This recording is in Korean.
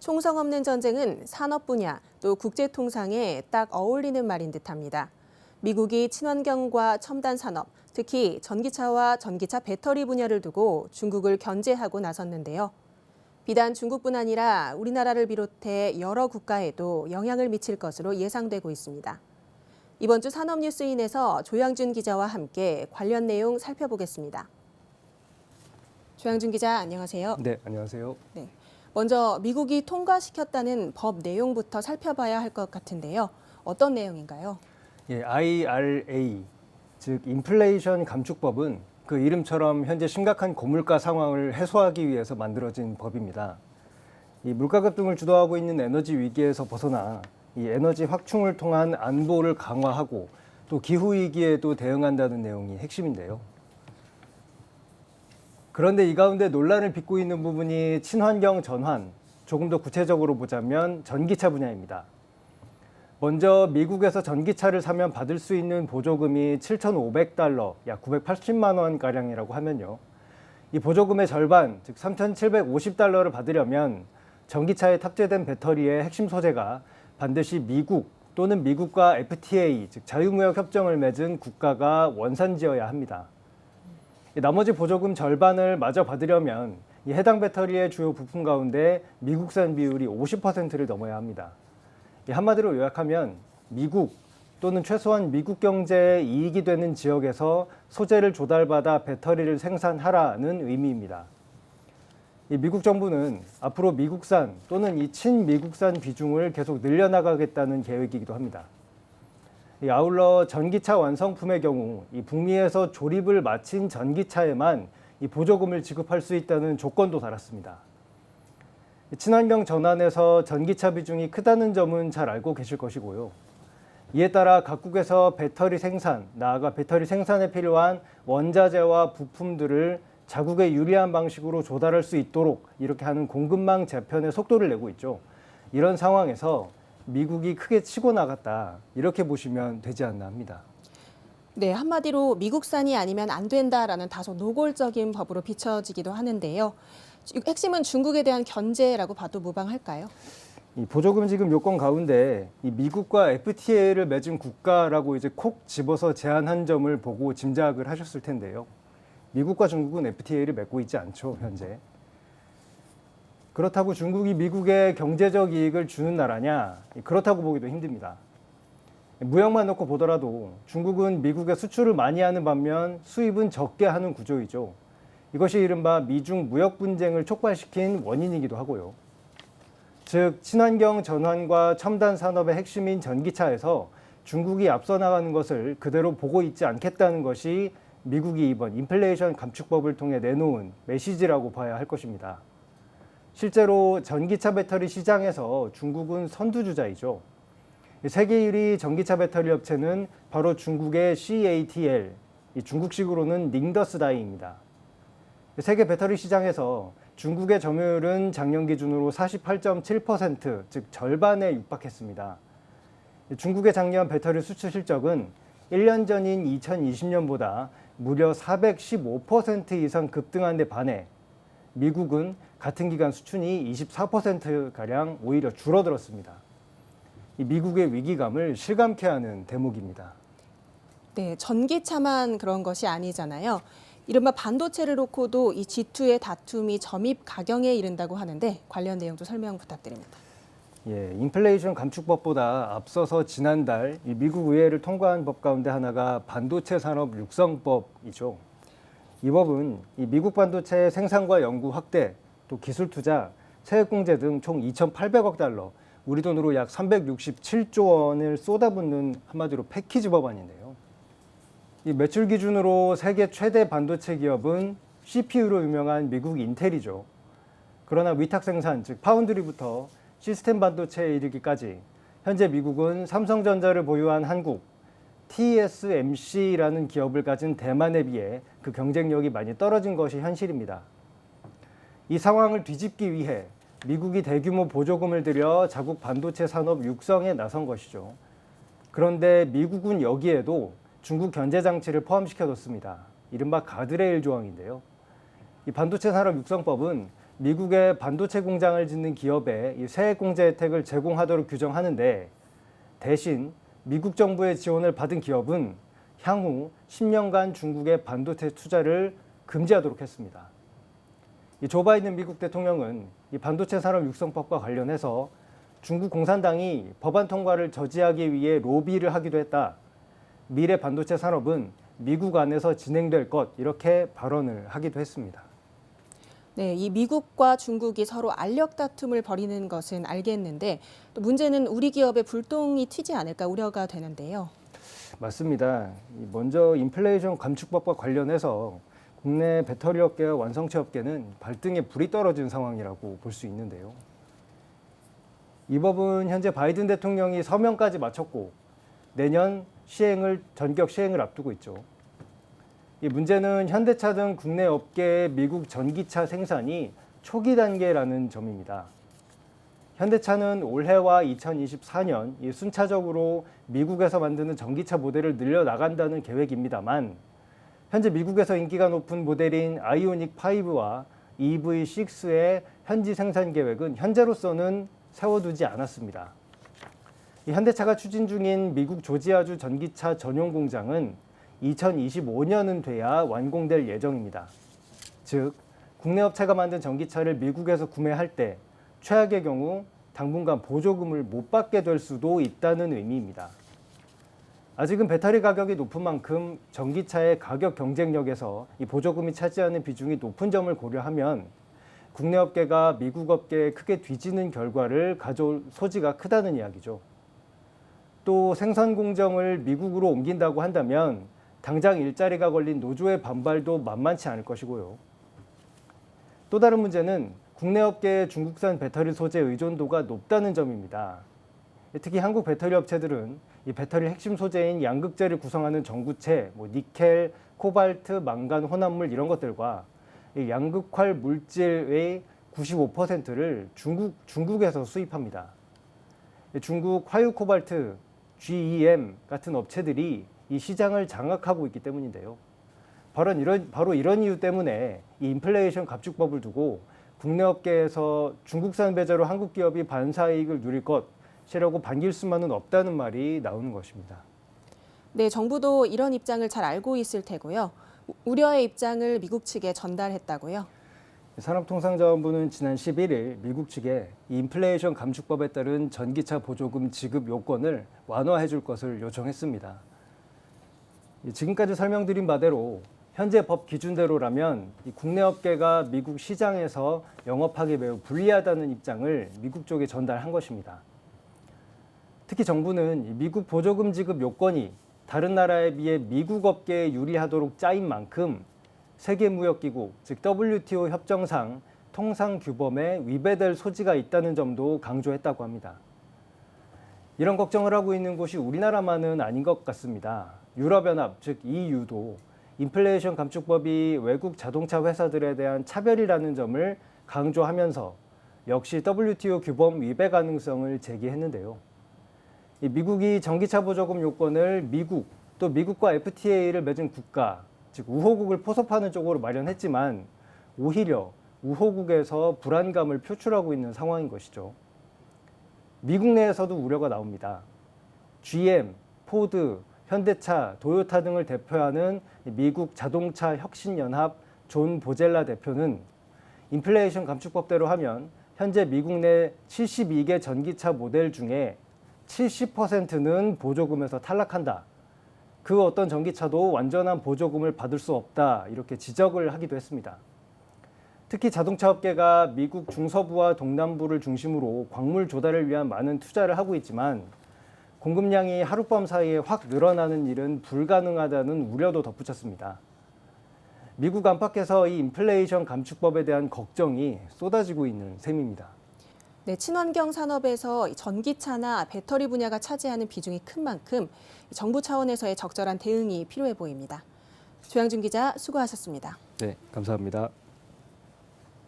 총성 없는 전쟁은 산업 분야 또 국제 통상에 딱 어울리는 말인 듯합니다. 미국이 친환경과 첨단 산업, 특히 전기차와 전기차 배터리 분야를 두고 중국을 견제하고 나섰는데요. 비단 중국뿐 아니라 우리나라를 비롯해 여러 국가에도 영향을 미칠 것으로 예상되고 있습니다. 이번 주 산업뉴스인에서 조양준 기자와 함께 관련 내용 살펴보겠습니다. 조양준 기자, 안녕하세요. 네, 안녕하세요. 네. 먼저 미국이 통과시켰다는 법 내용부터 살펴봐야 할 것 같은데요. 어떤 내용인가요? IRA, 즉 인플레이션 감축법은 그 이름처럼 현재 심각한 고물가 상황을 해소하기 위해서 만들어진 법입니다. 이 물가 급등을 주도하고 있는 에너지 위기에서 벗어나 이 에너지 확충을 통한 안보를 강화하고 또 기후 위기에도 대응한다는 내용이 핵심인데요. 그런데 이 가운데 논란을 빚고 있는 부분이 친환경 전환, 조금 더 구체적으로 보자면 전기차 분야입니다. 먼저 미국에서 전기차를 사면 받을 수 있는 보조금이 7,500달러, 약 980만 원가량이라고 하면요. 이 보조금의 절반, 즉 3,750달러를 받으려면 전기차에 탑재된 배터리의 핵심 소재가 반드시 미국 또는 미국과 FTA, 즉 자유무역 협정을 맺은 국가가 원산지어야 합니다. 나머지 보조금 절반을 마저 받으려면 이 해당 배터리의 주요 부품 가운데 미국산 비율이 50%를 넘어야 합니다. 한마디로 요약하면 미국 또는 최소한 미국 경제에 이익이 되는 지역에서 소재를 조달받아 배터리를 생산하라는 의미입니다. 미국 정부는 앞으로 미국산 또는 이 친미국산 비중을 계속 늘려나가겠다는 계획이기도 합니다. 아울러 전기차 완성품의 경우 이 북미에서 조립을 마친 전기차에만 이 보조금을 지급할 수 있다는 조건도 달았습니다. 친환경 전환에서 전기차 비중이 크다는 점은 잘 알고 계실 것이고요. 이에 따라 각국에서 배터리 생산, 나아가 배터리 생산에 필요한 원자재와 부품들을 자국에 유리한 방식으로 조달할 수 있도록 이렇게 하는 공급망 재편의 속도를 내고 있죠. 이런 상황에서 미국이 크게 치고 나갔다, 이렇게 보시면 되지 않나 합니다. 네, 한마디로 미국산이 아니면 안 된다라는 다소 노골적인 법으로 비춰지기도 하는데요. 핵심은 중국에 대한 견제라고 봐도 무방할까요? 이 보조금 지급 요건 가운데 이 미국과 FTA를 맺은 국가라고 이제 콕 집어서 제한한 점을 보고 짐작을 하셨을 텐데요. 미국과 중국은 FTA를 맺고 있지 않죠, 현재. 그렇다고 중국이 미국에 경제적 이익을 주는 나라냐? 그렇다고 보기도 힘듭니다. 무역만 놓고 보더라도 중국은 미국에 수출을 많이 하는 반면 수입은 적게 하는 구조이죠. 이것이 이른바 미중 무역 분쟁을 촉발시킨 원인이기도 하고요. 즉, 친환경 전환과 첨단 산업의 핵심인 전기차에서 중국이 앞서 나가는 것을 그대로 보고 있지 않겠다는 것이 미국이 이번 인플레이션 감축법을 통해 내놓은 메시지라고 봐야 할 것입니다. 실제로 전기차 배터리 시장에서 중국은 선두주자이죠. 세계 1위 전기차 배터리 업체는 바로 중국의 CATL, 중국식으로는 닝더스다이입니다. 세계 배터리 시장에서 중국의 점유율은 작년 기준으로 48.7%, 즉 절반에 육박했습니다. 중국의 작년 배터리 수출 실적은 1년 전인 2020년보다 무려 415% 이상 급등한 데 반해 미국은 같은 기간 수출이 24%가량 오히려 줄어들었습니다. 이 미국의 위기감을 실감케 하는 대목입니다. 네, 전기차만 그런 것이 아니잖아요. 이른바 반도체를 놓고도 이 G2의 다툼이 점입 가경에 이른다고 하는데 관련 내용도 설명 부탁드립니다. 인플레이션 감축법보다 앞서서 지난달 이 미국 의회를 통과한 법 가운데 하나가 반도체 산업 육성법이죠. 이 법은 이 미국 반도체 생산과 연구 확대, 또 기술 투자, 세액 공제 등 총 2,800억 달러, 우리 돈으로 약 367조 원을 쏟아붓는 한마디로 패키지 법안인데요. 이 매출 기준으로 세계 최대 반도체 기업은 CPU로 유명한 미국 인텔이죠. 그러나 위탁 생산, 즉 파운드리부터 시스템 반도체에 이르기까지 현재 미국은 삼성전자를 보유한 한국, TSMC라는 기업을 가진 대만에 비해 그 경쟁력이 많이 떨어진 것이 현실입니다. 이 상황을 뒤집기 위해 미국이 대규모 보조금을 들여 자국 반도체 산업 육성에 나선 것이죠. 그런데 미국은 여기에도 중국 견제 장치를 포함시켜뒀습니다. 이른바 가드레일 조항인데요. 이 반도체 산업 육성법은 미국의 반도체 공장을 짓는 기업에 이 세액공제 혜택을 제공하도록 규정하는데 대신 미국 정부의 지원을 받은 기업은 향후 10년간 중국의 반도체 투자를 금지하도록 했습니다. 조 바이든 미국 대통령은 이 반도체 산업 육성법과 관련해서 중국 공산당이 법안 통과를 저지하기 위해 로비를 하기도 했다. 미래 반도체 산업은 미국 안에서 진행될 것 이렇게 발언을 하기도 했습니다. 네, 이 미국과 중국이 서로 알력 다툼을 벌이는 것은 알겠는데 또 문제는 우리 기업에 불똥이 튀지 않을까 우려가 되는데요. 맞습니다. 먼저 인플레이션 감축법과 관련해서 국내 배터리 업계와 완성체 업계는 발등에 불이 떨어진 상황이라고 볼 수 있는데요. 이 법은 현재 바이든 대통령이 서명까지 마쳤고 내년 전격 시행을 앞두고 있죠. 이 문제는 현대차 등 국내 업계의 미국 전기차 생산이 초기 단계라는 점입니다. 현대차는 올해와 2024년 순차적으로 미국에서 만드는 전기차 모델을 늘려나간다는 계획입니다만 현재 미국에서 인기가 높은 모델인 아이오닉 5와 EV6의 현지 생산 계획은 현재로서는 세워두지 않았습니다. 현대차가 추진 중인 미국 조지아주 전기차 전용 공장은 2025년은 돼야 완공될 예정입니다. 즉, 국내 업체가 만든 전기차를 미국에서 구매할 때 최악의 경우 당분간 보조금을 못 받게 될 수도 있다는 의미입니다. 아직은 배터리 가격이 높은 만큼 전기차의 가격 경쟁력에서 이 보조금이 차지하는 비중이 높은 점을 고려하면 국내 업계가 미국 업계에 크게 뒤지는 결과를 가져올 소지가 크다는 이야기죠. 또 생산 공정을 미국으로 옮긴다고 한다면 당장 일자리가 걸린 노조의 반발도 만만치 않을 것이고요. 또 다른 문제는 국내 업계의 중국산 배터리 소재 의존도가 높다는 점입니다. 특히 한국 배터리 업체들은 이 배터리 핵심 소재인 양극재를 구성하는 전구체, 니켈, 코발트, 망간, 혼합물 이런 것들과 이 양극활 물질의 95%를 중국에서 수입합니다. 중국 화유 코발트, GEM 같은 업체들이 이 시장을 장악하고 있기 때문인데요. 바로 이런 이유 때문에 이 인플레이션 감축법을 두고 국내 업계에서 중국산 배제로 한국 기업이 반사이익을 누릴 것이라고 반길 수만은 없다는 말이 나오는 것입니다. 네, 정부도 이런 입장을 잘 알고 있을 테고요. 우려의 입장을 미국 측에 전달했다고요? 산업통상자원부는 지난 11일 미국 측에 인플레이션 감축법에 따른 전기차 보조금 지급 요건을 완화해 줄 것을 요청했습니다. 지금까지 설명드린 바대로 현재 법 기준대로라면 국내 업계가 미국 시장에서 영업하기 매우 불리하다는 입장을 미국 쪽에 전달한 것입니다. 특히 정부는 미국 보조금 지급 요건이 다른 나라에 비해 미국 업계에 유리하도록 짜인 만큼 세계무역기구, 즉 WTO 협정상 통상 규범에 위배될 소지가 있다는 점도 강조했다고 합니다. 이런 걱정을 하고 있는 곳이 우리나라만은 아닌 것 같습니다. 유럽연합, 즉 EU도 인플레이션 감축법이 외국 자동차 회사들에 대한 차별이라는 점을 강조하면서 역시 WTO 규범 위배 가능성을 제기했는데요. 미국이 전기차 보조금 요건을 미국, 또 미국과 FTA를 맺은 국가, 즉 우호국을 포섭하는 쪽으로 마련했지만 오히려 우호국에서 불안감을 표출하고 있는 상황인 것이죠. 미국 내에서도 우려가 나옵니다. GM, 포드, 현대차, 도요타 등을 대표하는 미국 자동차 혁신연합 존 보젤라 대표는 인플레이션 감축법대로 하면 현재 미국 내 72개 전기차 모델 중에 70%는 보조금에서 탈락한다. 그 어떤 전기차도 완전한 보조금을 받을 수 없다. 이렇게 지적을 하기도 했습니다. 특히 자동차 업계가 미국 중서부와 동남부를 중심으로 광물 조달을 위한 많은 투자를 하고 있지만 공급량이 하룻밤 사이에 확 늘어나는 일은 불가능하다는 우려도 덧붙였습니다. 미국 안팎에서 이 인플레이션 감축법에 대한 걱정이 쏟아지고 있는 셈입니다. 네, 친환경 산업에서 전기차나 배터리 분야가 차지하는 비중이 큰 만큼 정부 차원에서의 적절한 대응이 필요해 보입니다. 조양준 기자 수고하셨습니다. 네, 감사합니다.